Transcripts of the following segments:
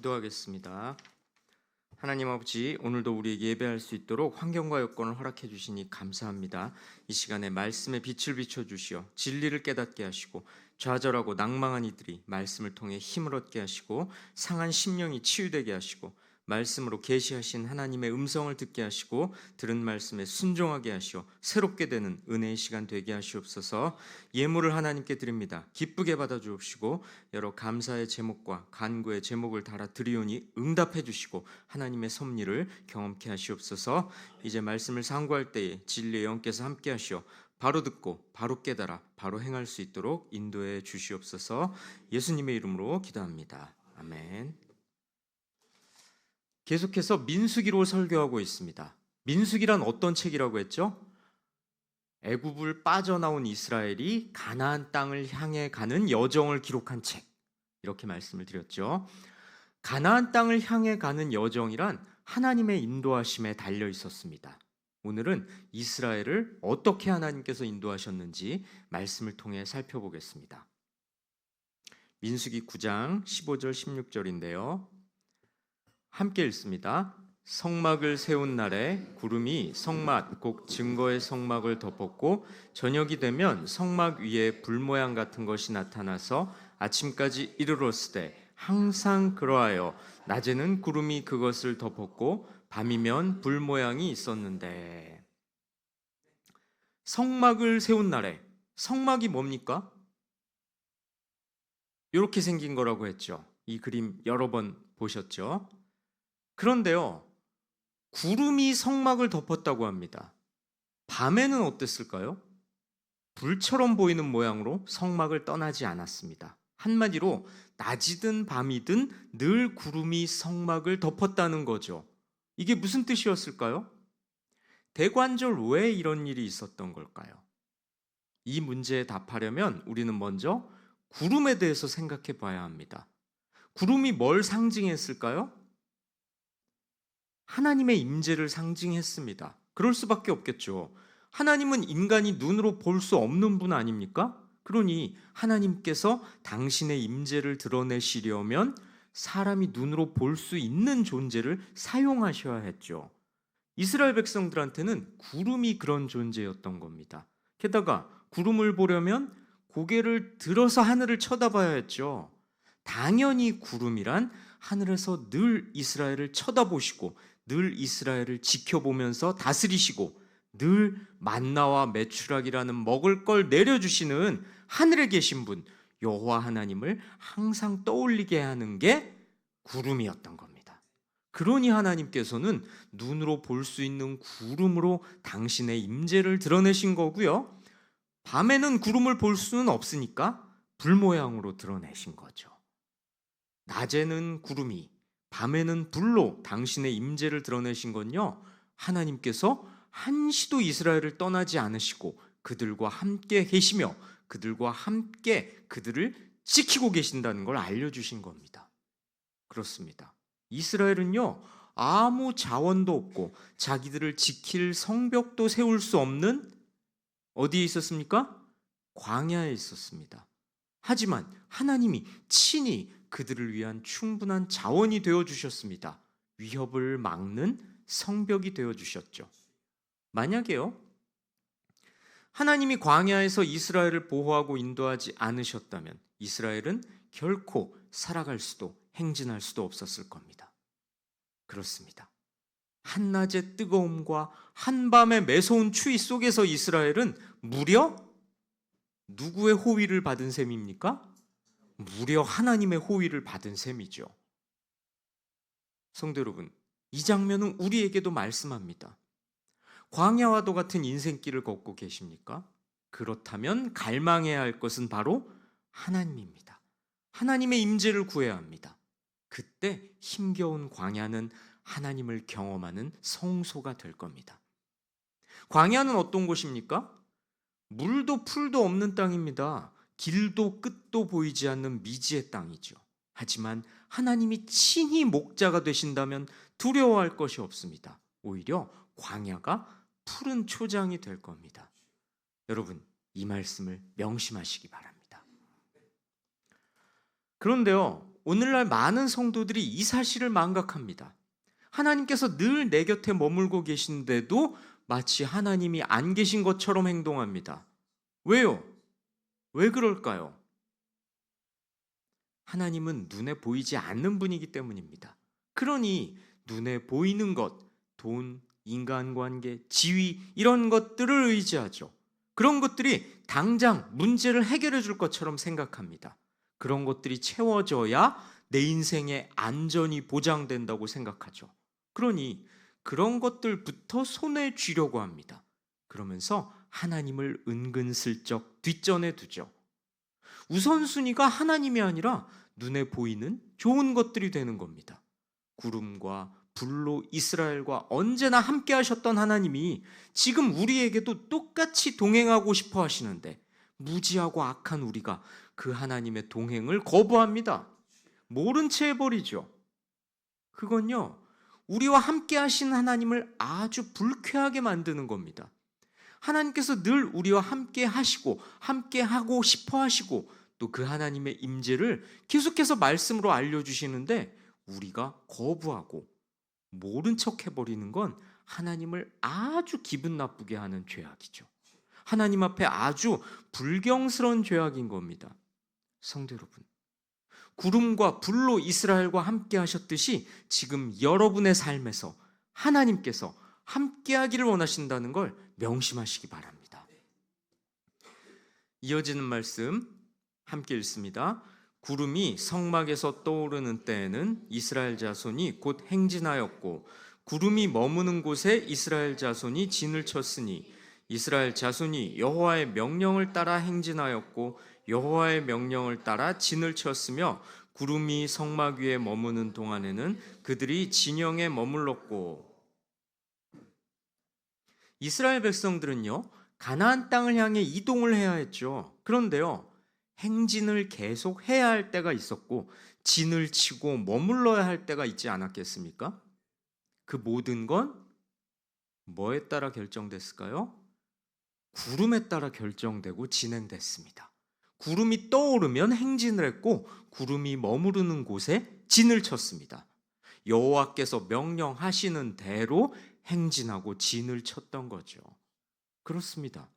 기도하겠습니다. 하나님 아버지, 오늘도 우리에게 예배할 수 있도록 환경과 여건을 허락해 주시니 감사합니다. 이 시간에 말씀에 빛을 비춰 주시어 진리를 깨닫게 하시고 좌절하고 낭망한 이들이 말씀을 통해 힘을 얻게 하시고 상한 심령이 치유되게 하시고 말씀으로 계시하신 하나님의 음성을 듣게 하시고 들은 말씀에 순종하게 하시어 새롭게 되는 은혜의 시간 되게 하시옵소서. 예물을 하나님께 드립니다. 기쁘게 받아 주옵시고 여러 감사의 제목과 간구의 제목을 달아 드리오니 응답해 주시고 하나님의 섭리를 경험케 하시옵소서. 이제 말씀을 상고할 때에 진리의 영께서 함께 하시어 바로 듣고 바로 깨달아 바로 행할 수 있도록 인도해 주시옵소서. 예수님의 이름으로 기도합니다. 아멘. 계속해서 민수기로 설교하고 있습니다. 민수기란 어떤 책이라고 했죠? 애굽을 빠져나온 이스라엘이 가나안 땅을 향해 가는 여정을 기록한 책, 이렇게 말씀을 드렸죠. 가나안 땅을 향해 가는 여정이란 하나님의 인도하심에 달려 있었습니다. 오늘은 이스라엘을 어떻게 하나님께서 인도하셨는지 말씀을 통해 살펴보겠습니다. 민수기 9장 15절 16절인데요. 함께 읽습니다. 성막을 세운 날에 구름이 성막 곧 증거의 성막을 덮었고 저녁이 되면 성막 위에 불 모양 같은 것이 나타나서 아침까지 이르렀으되 항상 그러하여 낮에는 구름이 그것을 덮었고 밤이면 불 모양이 있었는데. 성막을 세운 날에, 성막이 뭡니까? 이렇게 생긴 거라고 했죠. 이 그림 여러 번 보셨죠? 그런데요, 구름이 성막을 덮었다고 합니다. 밤에는 어땠을까요? 불처럼 보이는 모양으로 성막을 떠나지 않았습니다. 한마디로 낮이든 밤이든 늘 구름이 성막을 덮었다는 거죠. 이게 무슨 뜻이었을까요? 대관절 왜 이런 일이 있었던 걸까요? 이 문제에 답하려면 우리는 먼저 구름에 대해서 생각해 봐야 합니다. 구름이 뭘 상징했을까요? 하나님의 임재를 상징했습니다. 그럴 수밖에 없겠죠. 하나님은 인간이 눈으로 볼 수 없는 분 아닙니까? 그러니 하나님께서 당신의 임재를 드러내시려면 사람이 눈으로 볼 수 있는 존재를 사용하셔야 했죠. 이스라엘 백성들한테는 구름이 그런 존재였던 겁니다. 게다가 구름을 보려면 고개를 들어서 하늘을 쳐다봐야 했죠. 당연히 구름이란 하늘에서 늘 이스라엘을 쳐다보시고 늘 이스라엘을 지켜보면서 다스리시고 늘 만나와 메추락이라는 먹을 걸 내려주시는 하늘에 계신 분 여호와 하나님을 항상 떠올리게 하는 게 구름이었던 겁니다. 그러니 하나님께서는 눈으로 볼 수 있는 구름으로 당신의 임재를 드러내신 거고요. 밤에는 구름을 볼 수는 없으니까 불 모양으로 드러내신 거죠. 낮에는 구름이, 밤에는 불로 당신의 임재를 드러내신 건요, 하나님께서 한시도 이스라엘을 떠나지 않으시고 그들과 함께 계시며 그들과 함께 그들을 지키고 계신다는 걸 알려주신 겁니다. 그렇습니다. 이스라엘은요, 아무 자원도 없고 자기들을 지킬 성벽도 세울 수 없는 어디에 있었습니까? 광야에 있었습니다. 하지만 하나님이 친히 그들을 위한 충분한 자원이 되어주셨습니다. 위협을 막는 성벽이 되어주셨죠. 만약에요, 하나님이 광야에서 이스라엘을 보호하고 인도하지 않으셨다면 이스라엘은 결코 살아갈 수도 행진할 수도 없었을 겁니다. 그렇습니다. 한낮의 뜨거움과 한밤의 매서운 추위 속에서 이스라엘은 무려 누구의 호위를 받은 셈입니까? 무려 하나님의 호위를 받은 셈이죠. 성도 여러분, 이 장면은 우리에게도 말씀합니다. 광야와도 같은 인생길을 걷고 계십니까? 그렇다면 갈망해야 할 것은 바로 하나님입니다. 하나님의 임재를 구해야 합니다. 그때 힘겨운 광야는 하나님을 경험하는 성소가 될 겁니다. 광야는 어떤 곳입니까? 물도 풀도 없는 땅입니다. 길도 끝도 보이지 않는 미지의 땅이죠. 하지만 하나님이 친히 목자가 되신다면 두려워할 것이 없습니다. 오히려 광야가 푸른 초장이 될 겁니다. 여러분, 이 말씀을 명심하시기 바랍니다. 그런데요, 오늘날 많은 성도들이 이 사실을 망각합니다. 하나님께서 늘 내 곁에 머물고 계신데도 마치 하나님이 안 계신 것처럼 행동합니다. 왜요? 왜 그럴까요? 하나님은 눈에 보이지 않는 분이기 때문입니다. 그러니 눈에 보이는 것, 돈, 인간관계, 지위 이런 것들을 의지하죠. 그런 것들이 당장 문제를 해결해 줄 것처럼 생각합니다. 그런 것들이 채워져야 내 인생의 안전이 보장된다고 생각하죠. 그러니 그런 것들부터 손에 쥐려고 합니다. 그러면서 하나님을 은근슬쩍 뒷전에 두죠. 우선순위가 하나님이 아니라 눈에 보이는 좋은 것들이 되는 겁니다. 구름과 불로 이스라엘과 언제나 함께 하셨던 하나님이 지금 우리에게도 똑같이 동행하고 싶어 하시는데 무지하고 악한 우리가 그 하나님의 동행을 거부합니다. 모른 채 해버리죠. 그건요, 우리와 함께 하신 하나님을 아주 불쾌하게 만드는 겁니다. 하나님께서 늘 우리와 함께 하시고 함께 하고 싶어 하시고 또 그 하나님의 임재를 계속해서 말씀으로 알려주시는데 우리가 거부하고 모른 척 해버리는 건 하나님을 아주 기분 나쁘게 하는 죄악이죠. 하나님 앞에 아주 불경스러운 죄악인 겁니다. 성도 여러분, 구름과 불로 이스라엘과 함께 하셨듯이 지금 여러분의 삶에서 하나님께서 함께 하기를 원하신다는 걸 명심하시기 바랍니다. 이어지는 말씀 함께 읽습니다. 구름이 성막에서 떠오르는 때에는 이스라엘 자손이 곧 행진하였고 구름이 머무는 곳에 이스라엘 자손이 진을 쳤으니 이스라엘 자손이 여호와의 명령을 따라 행진하였고 여호와의 명령을 따라 진을 쳤으며 구름이 성막 위에 머무는 동안에는 그들이 진영에 머물렀고. 이스라엘 백성들은요, 가나안 땅을 향해 이동을 해야 했죠. 그런데요, 행진을 계속 해야 할 때가 있었고 진을 치고 머물러야 할 때가 있지 않았겠습니까? 그 모든 건 뭐에 따라 결정됐을까요? 구름에 따라 결정되고 진행됐습니다. 구름이 떠오르면 행진을 했고 구름이 머무르는 곳에 진을 쳤습니다. 여호와께서 명령하시는 대로 행진하고 진을 쳤던 거죠. 그렇습니다.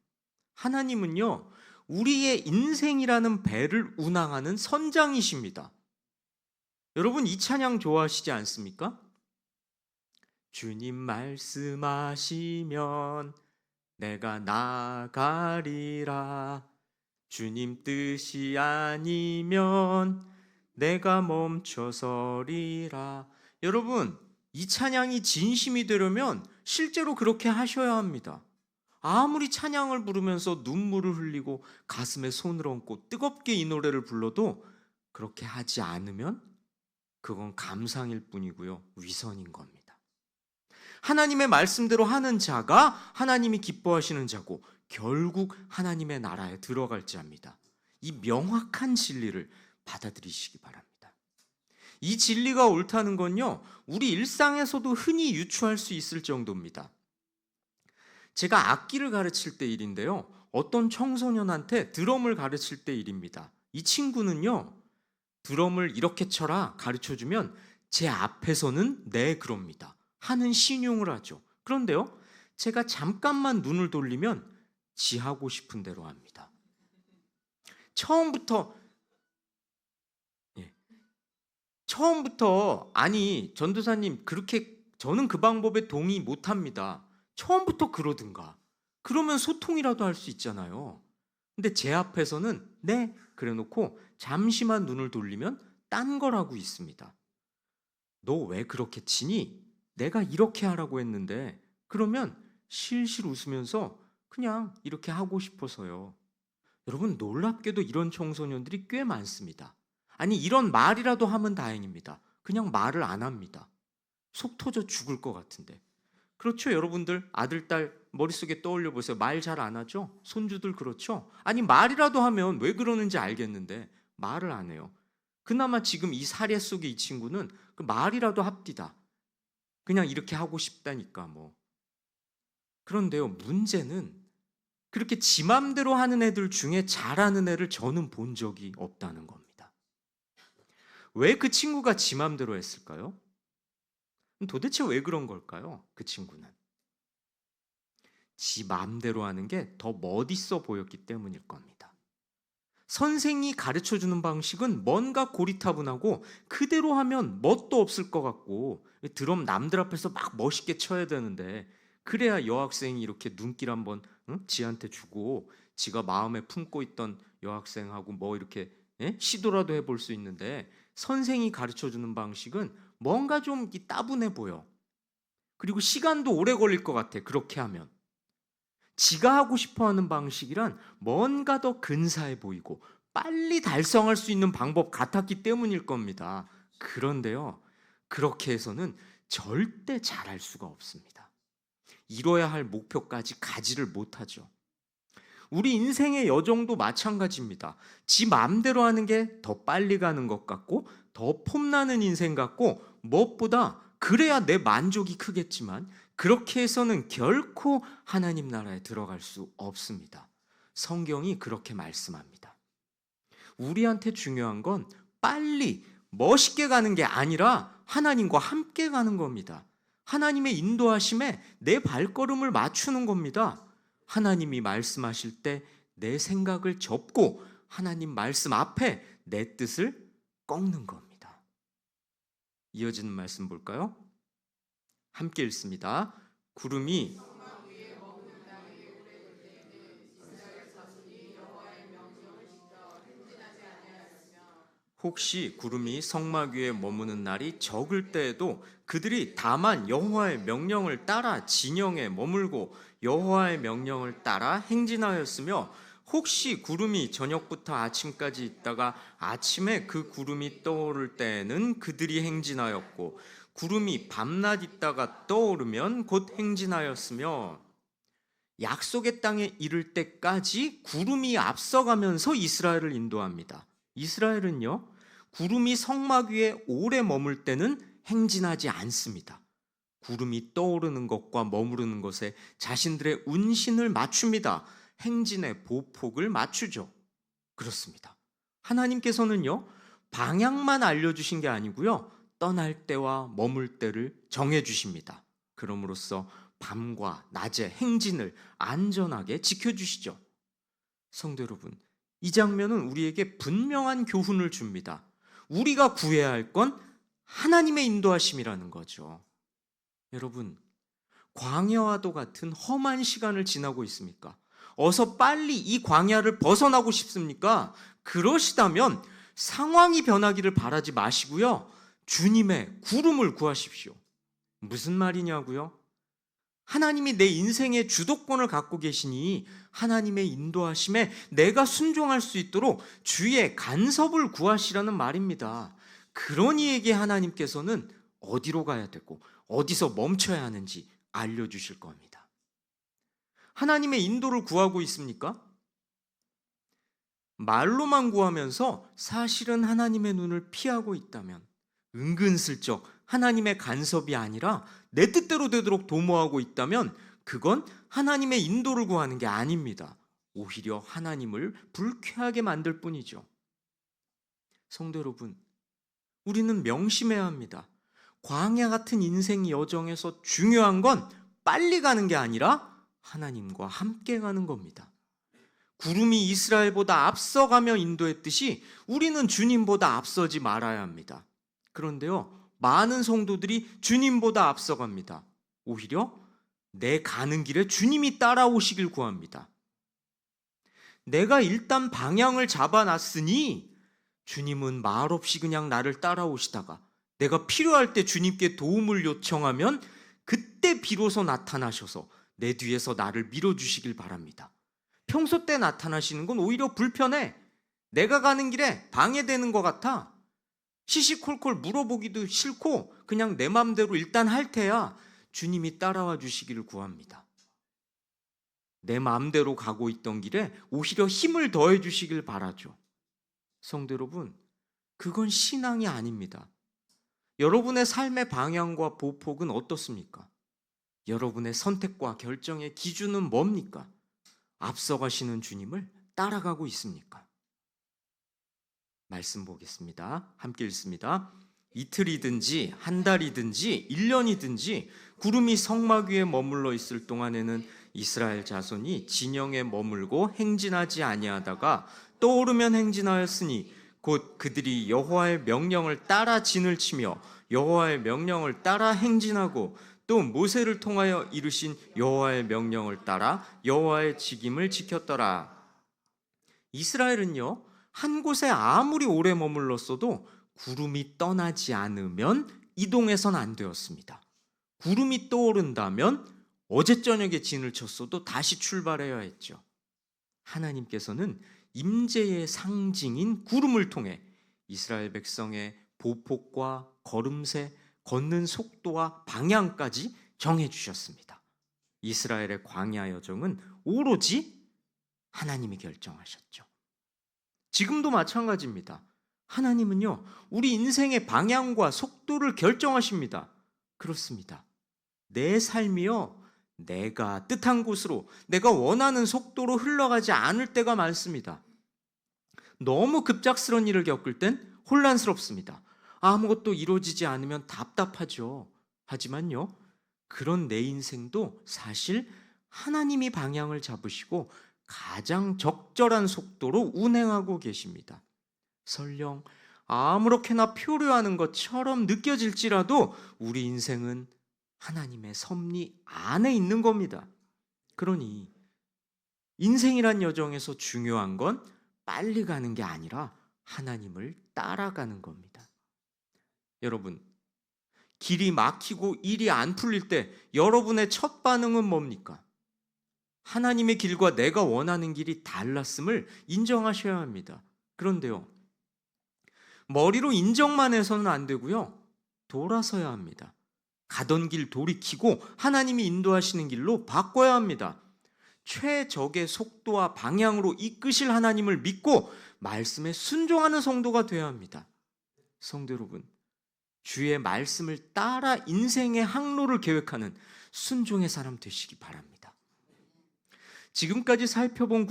하나님은요, 우리의 인생이라는 배를 운항하는 선장이십니다. 여러분, 이 찬양 좋아하시지 않습니까? 주님 말씀하시면 내가 나가리라. 주님 뜻이 아니면 내가 멈춰서리라. 여러분, 이 찬양이 진심이 되려면 실제로 그렇게 하셔야 합니다. 아무리 찬양을 부르면서 눈물을 흘리고 가슴에 손을 얹고 뜨겁게 이 노래를 불러도 그렇게 하지 않으면 그건 감상일 뿐이고요, 위선인 겁니다. 하나님의 말씀대로 하는 자가 하나님이 기뻐하시는 자고 결국 하나님의 나라에 들어갈 자입니다. 이 명확한 진리를 받아들이시기 바랍니다. 이 진리가 옳다는 건요, 우리 일상에서도 흔히 유추할 수 있을 정도입니다. 제가 악기를 가르칠 때 일인데요, 어떤 청소년한테 드럼을 가르칠 때 일입니다. 이 친구는요, 드럼을 이렇게 쳐라 가르쳐주면 제 앞에서는 네 그럽니다. 하는 신용을 하죠. 그런데요, 제가 잠깐만 눈을 돌리면 지 하고 싶은 대로 합니다. 처음부터 아니 전도사님 그렇게 저는 그 방법에 동의 못합니다. 처음부터 그러든가. 그러면 소통이라도 할 수 있잖아요. 근데 제 앞에서는 네 그래 놓고 잠시만 눈을 돌리면 딴 걸 하고 있습니다. 너 왜 그렇게 치니? 내가 이렇게 하라고 했는데. 그러면 실실 웃으면서 그냥 이렇게 하고 싶어서요. 여러분, 놀랍게도 이런 청소년들이 꽤 많습니다. 아니, 이런 말이라도 하면 다행입니다. 그냥 말을 안 합니다. 속 터져 죽을 것 같은데. 그렇죠, 여러분들 아들, 딸 머릿속에 떠올려 보세요. 말 잘 안 하죠? 손주들 그렇죠? 아니, 말이라도 하면 왜 그러는지 알겠는데 말을 안 해요. 그나마 지금 이 사례 속의 이 친구는 그 말이라도 합디다. 그냥 이렇게 하고 싶다니까 뭐. 그런데요, 문제는 그렇게 지 맘대로 하는 애들 중에 잘하는 애를 저는 본 적이 없다는 겁니다. 왜 그 친구가 지 맘대로 했을까요? 도대체 왜 그런 걸까요? 그 친구는. 지 맘대로 하는 게 더 멋있어 보였기 때문일 겁니다. 선생이 가르쳐 주는 방식은 뭔가 고리타분하고 그대로 하면 멋도 없을 것 같고 드럼 남들 앞에서 막 멋있게 쳐야 되는데 그래야 여학생이 이렇게 눈길 한번 지한테 주고 지가 마음에 품고 있던 여학생하고 뭐 이렇게 시도라도 해볼 수 있는데 선생이 가르쳐 주는 방식은 뭔가 좀 따분해 보여. 그리고 시간도 오래 걸릴 것 같아. 그렇게 하면. 지가 하고 싶어 하는 방식이란 뭔가 더 근사해 보이고 빨리 달성할 수 있는 방법 같았기 때문일 겁니다. 그런데요, 그렇게 해서는 절대 잘할 수가 없습니다. 이뤄야 할 목표까지 가지를 못하죠. 우리 인생의 여정도 마찬가지입니다. 지 마음대로 하는 게 더 빨리 가는 것 같고 더 폼나는 인생 같고 무엇보다 그래야 내 만족이 크겠지만 그렇게 해서는 결코 하나님 나라에 들어갈 수 없습니다. 성경이 그렇게 말씀합니다. 우리한테 중요한 건 빨리 멋있게 가는 게 아니라 하나님과 함께 가는 겁니다. 하나님의 인도하심에 내 발걸음을 맞추는 겁니다. 하나님이 말씀하실 때 내 생각을 접고 하나님 말씀 앞에 내 뜻을 꺾는 겁니다. 이어지는 말씀 볼까요? 함께 읽습니다. 구름이 혹시 구름이 성막 위에 머무는 날이 적을 때에도 그들이 다만 여호와의 명령을 따라 진영에 머물고 여호와의 명령을 따라 행진하였으며 혹시 구름이 저녁부터 아침까지 있다가 아침에 그 구름이 떠오를 때에는 그들이 행진하였고 구름이 밤낮 있다가 떠오르면 곧 행진하였으며 약속의 땅에 이를 때까지 구름이 앞서가면서 이스라엘을 인도합니다. 이스라엘은요, 구름이 성막 위에 오래 머물 때는 행진하지 않습니다. 구름이 떠오르는 것과 머무르는 것에 자신들의 운신을 맞춥니다. 행진의 보폭을 맞추죠. 그렇습니다. 하나님께서는요, 방향만 알려주신 게 아니고요, 떠날 때와 머물 때를 정해주십니다. 그럼으로써 밤과 낮의 행진을 안전하게 지켜주시죠. 성도 여러분, 이 장면은 우리에게 분명한 교훈을 줍니다. 우리가 구해야 할 건 하나님의 인도하심이라는 거죠. 여러분, 광야와도 같은 험한 시간을 지나고 있습니까? 어서 빨리 이 광야를 벗어나고 싶습니까? 그러시다면 상황이 변하기를 바라지 마시고요. 주님의 구름을 구하십시오. 무슨 말이냐고요? 하나님이 내 인생의 주도권을 갖고 계시니 하나님의 인도하심에 내가 순종할 수 있도록 주의 간섭을 구하시라는 말입니다. 그러니에게 하나님께서는 어디로 가야 되고 어디서 멈춰야 하는지 알려주실 겁니다. 하나님의 인도를 구하고 있습니까? 말로만 구하면서 사실은 하나님의 눈을 피하고 있다면 은근슬쩍 하나님의 간섭이 아니라 내 뜻대로 되도록 도모하고 있다면 그건 하나님의 인도를 구하는 게 아닙니다. 오히려 하나님을 불쾌하게 만들 뿐이죠. 성도 여러분, 우리는 명심해야 합니다. 광야 같은 인생 여정에서 중요한 건 빨리 가는 게 아니라 하나님과 함께 가는 겁니다. 구름이 이스라엘보다 앞서가며 인도했듯이 우리는 주님보다 앞서지 말아야 합니다. 그런데요, 많은 성도들이 주님보다 앞서갑니다. 오히려 내 가는 길에 주님이 따라오시길 구합니다. 내가 일단 방향을 잡아놨으니 주님은 말없이 그냥 나를 따라오시다가 내가 필요할 때 주님께 도움을 요청하면 그때 비로소 나타나셔서 내 뒤에서 나를 밀어주시길 바랍니다. 평소 때 나타나시는 건 오히려 불편해. 내가 가는 길에 방해되는 것 같아. 시시콜콜 물어보기도 싫고 그냥 내 맘대로 일단 할 테야 주님이 따라와 주시기를 구합니다. 내 마음대로 가고 있던 길에 오히려 힘을 더해 주시길 바라죠. 성도 여러분, 그건 신앙이 아닙니다. 여러분의 삶의 방향과 보폭은 어떻습니까? 여러분의 선택과 결정의 기준은 뭡니까? 앞서가시는 주님을 따라가고 있습니까? 말씀 보겠습니다. 함께 읽습니다. 이틀이든지 한 달이든지 1년이든지 구름이 성막 위에 머물러 있을 동안에는 이스라엘 자손이 진영에 머물고 행진하지 아니하다가 떠오르면 행진하였으니 곧 그들이 여호와의 명령을 따라 진을 치며 여호와의 명령을 따라 행진하고 또 모세를 통하여 이루신 여호와의 명령을 따라 여호와의 직임을 지켰더라. 이스라엘은요, 한 곳에 아무리 오래 머물렀어도 구름이 떠나지 않으면 이동해선 안 되었습니다. 구름이 떠오른다면 어제 저녁에 진을 쳤어도 다시 출발해야 했죠. 하나님께서는 임재의 상징인 구름을 통해 이스라엘 백성의 보폭과 걸음새, 걷는 속도와 방향까지 정해주셨습니다. 이스라엘의 광야 여정은 오로지 하나님이 결정하셨죠. 지금도 마찬가지입니다. 하나님은요, 우리 인생의 방향과 속도를 결정하십니다. 그렇습니다. 내 삶이요, 내가 뜻한 곳으로, 내가 원하는 속도로 흘러가지 않을 때가 많습니다. 너무 급작스러운 일을 겪을 땐 혼란스럽습니다. 아무것도 이루어지지 않으면 답답하죠. 하지만요, 그런 내 인생도 사실 하나님이 방향을 잡으시고 가장 적절한 속도로 운행하고 계십니다. 설령 아무렇게나 표류하는 것처럼 느껴질지라도 우리 인생은 하나님의 섭리 안에 있는 겁니다. 그러니 인생이란 여정에서 중요한 건 빨리 가는 게 아니라 하나님을 따라가는 겁니다. 여러분, 길이 막히고 일이 안 풀릴 때 여러분의 첫 반응은 뭡니까? 하나님의 길과 내가 원하는 길이 달랐음을 인정하셔야 합니다. 그런데요, 머리로 인정만 해서는 안 되고요, 돌아서야 합니다. 가던 길 돌이키고 하나님이 인도하시는 길로 바꿔야 합니다. 최적의 속도와 방향으로 이끄실 하나님을 믿고 말씀에 순종하는 성도가 되어야 합니다. 성도 여러분, 주의 말씀을 따라 인생의 항로를 계획하는 순종의 사람 되시기 바랍니다. 지금까지 살펴본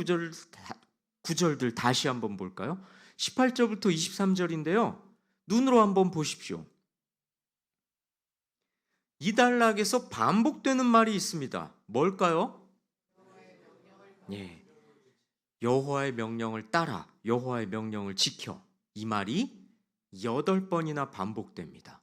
구절들 다시 한번 볼까요? 18절부터 23절인데요. 눈으로 한번 보십시오. 이 단락에서 반복되는 말이 있습니다. 뭘까요? 예, 여호와의 명령을 따라, 여호와의 명령을 지켜. 이 말이 8번이나 반복됩니다.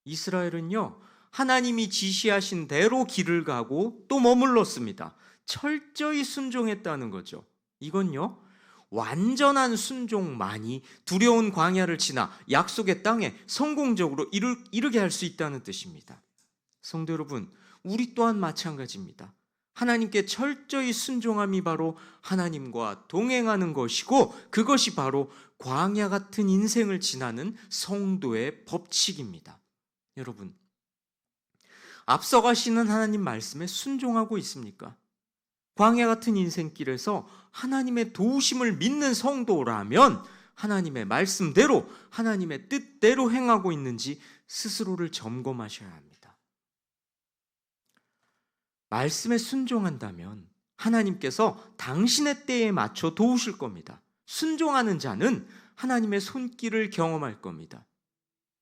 이스라엘은요, 하나님이 지시하신 대로 길을 가고 또 머물렀습니다. 철저히 순종했다는 거죠. 이건요, 완전한 순종만이 두려운 광야를 지나 약속의 땅에 성공적으로 이르게 할 수 있다는 뜻입니다. 성도 여러분, 우리 또한 마찬가지입니다. 하나님께 철저히 순종함이 바로 하나님과 동행하는 것이고, 그것이 바로 광야 같은 인생을 지나는 성도의 법칙입니다. 여러분, 앞서가시는 하나님 말씀에 순종하고 있습니까? 광야 같은 인생길에서 하나님의 도우심을 믿는 성도라면 하나님의 말씀대로, 하나님의 뜻대로 행하고 있는지 스스로를 점검하셔야 합니다. 말씀에 순종한다면 하나님께서 당신의 때에 맞춰 도우실 겁니다. 순종하는 자는 하나님의 손길을 경험할 겁니다.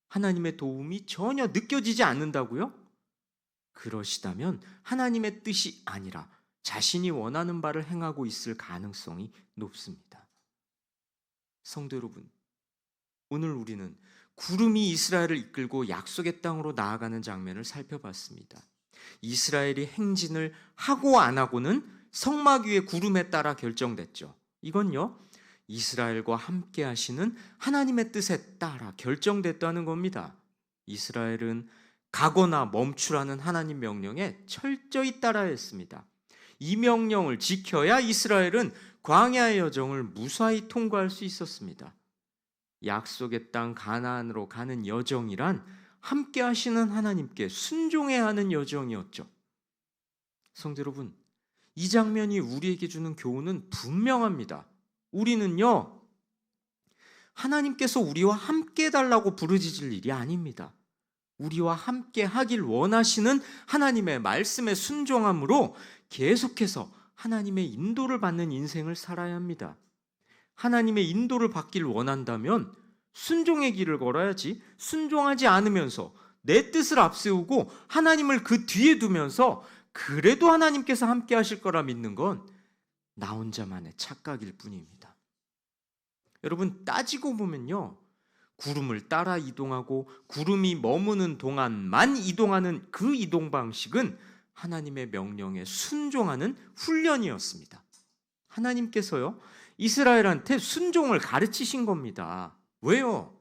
하나님의 도움이 전혀 느껴지지 않는다고요? 그러시다면 하나님의 뜻이 아니라 자신이 원하는 바를 행하고 있을 가능성이 높습니다. 성도 여러분, 오늘 우리는 구름이 이스라엘을 이끌고 약속의 땅으로 나아가는 장면을 살펴봤습니다. 이스라엘이 행진을 하고 안 하고는 성막 위의 구름에 따라 결정됐죠. 이건요, 이스라엘과 함께 하시는 하나님의 뜻에 따라 결정됐다는 겁니다. 이스라엘은 가거나 멈추라는 하나님 명령에 철저히 따라야 했습니다. 이 명령을 지켜야 이스라엘은 광야의 여정을 무사히 통과할 수 있었습니다. 약속의 땅 가나안으로 가는 여정이란 함께 하시는 하나님께 순종해야 하는 여정이었죠. 성도 여러분, 이 장면이 우리에게 주는 교훈은 분명합니다. 우리는요, 하나님께서 우리와 함께 해달라고 부르짖을 일이 아닙니다. 우리와 함께 하길 원하시는 하나님의 말씀에 순종함으로 계속해서 하나님의 인도를 받는 인생을 살아야 합니다. 하나님의 인도를 받기를 원한다면 순종의 길을 걸어야지, 순종하지 않으면서 내 뜻을 앞세우고 하나님을 그 뒤에 두면서 그래도 하나님께서 함께 하실 거라 믿는 건 나 혼자만의 착각일 뿐입니다. 여러분, 따지고 보면요, 구름을 따라 이동하고 구름이 머무는 동안만 이동하는 그 이동 방식은 하나님의 명령에 순종하는 훈련이었습니다. 하나님께서요, 이스라엘한테 순종을 가르치신 겁니다. 왜요?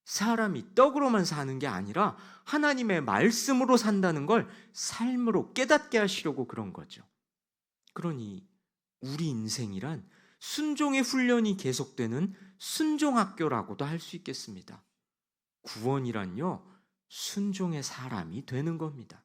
사람이 떡으로만 사는 게 아니라 하나님의 말씀으로 산다는 걸 삶으로 깨닫게 하시려고 그런 거죠. 그러니 우리 인생이란 순종의 훈련이 계속되는 순종학교라고도 할 수 있겠습니다. 구원이란요, 순종의 사람이 되는 겁니다.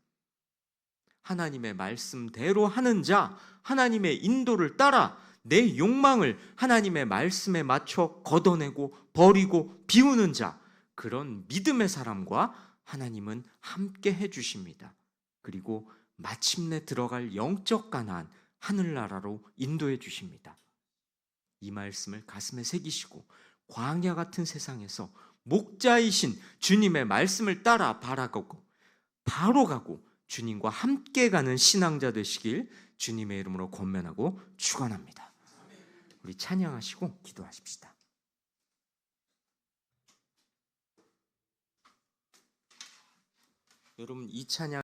하나님의 말씀대로 하는 자, 하나님의 인도를 따라 내 욕망을 하나님의 말씀에 맞춰 걷어내고 버리고 비우는 자, 그런 믿음의 사람과 하나님은 함께 해주십니다. 그리고 마침내 들어갈 영적 가나안, 하늘나라로 인도해 주십니다. 이 말씀을 가슴에 새기시고 광야 같은 세상에서 목자이신 주님의 말씀을 따라 바라가고 바로 가고 주님과 함께 가는 신앙자 되시길 주님의 이름으로 권면하고 축원합니다. 우리 찬양하시고 기도하십시다. 여러분, 이 찬양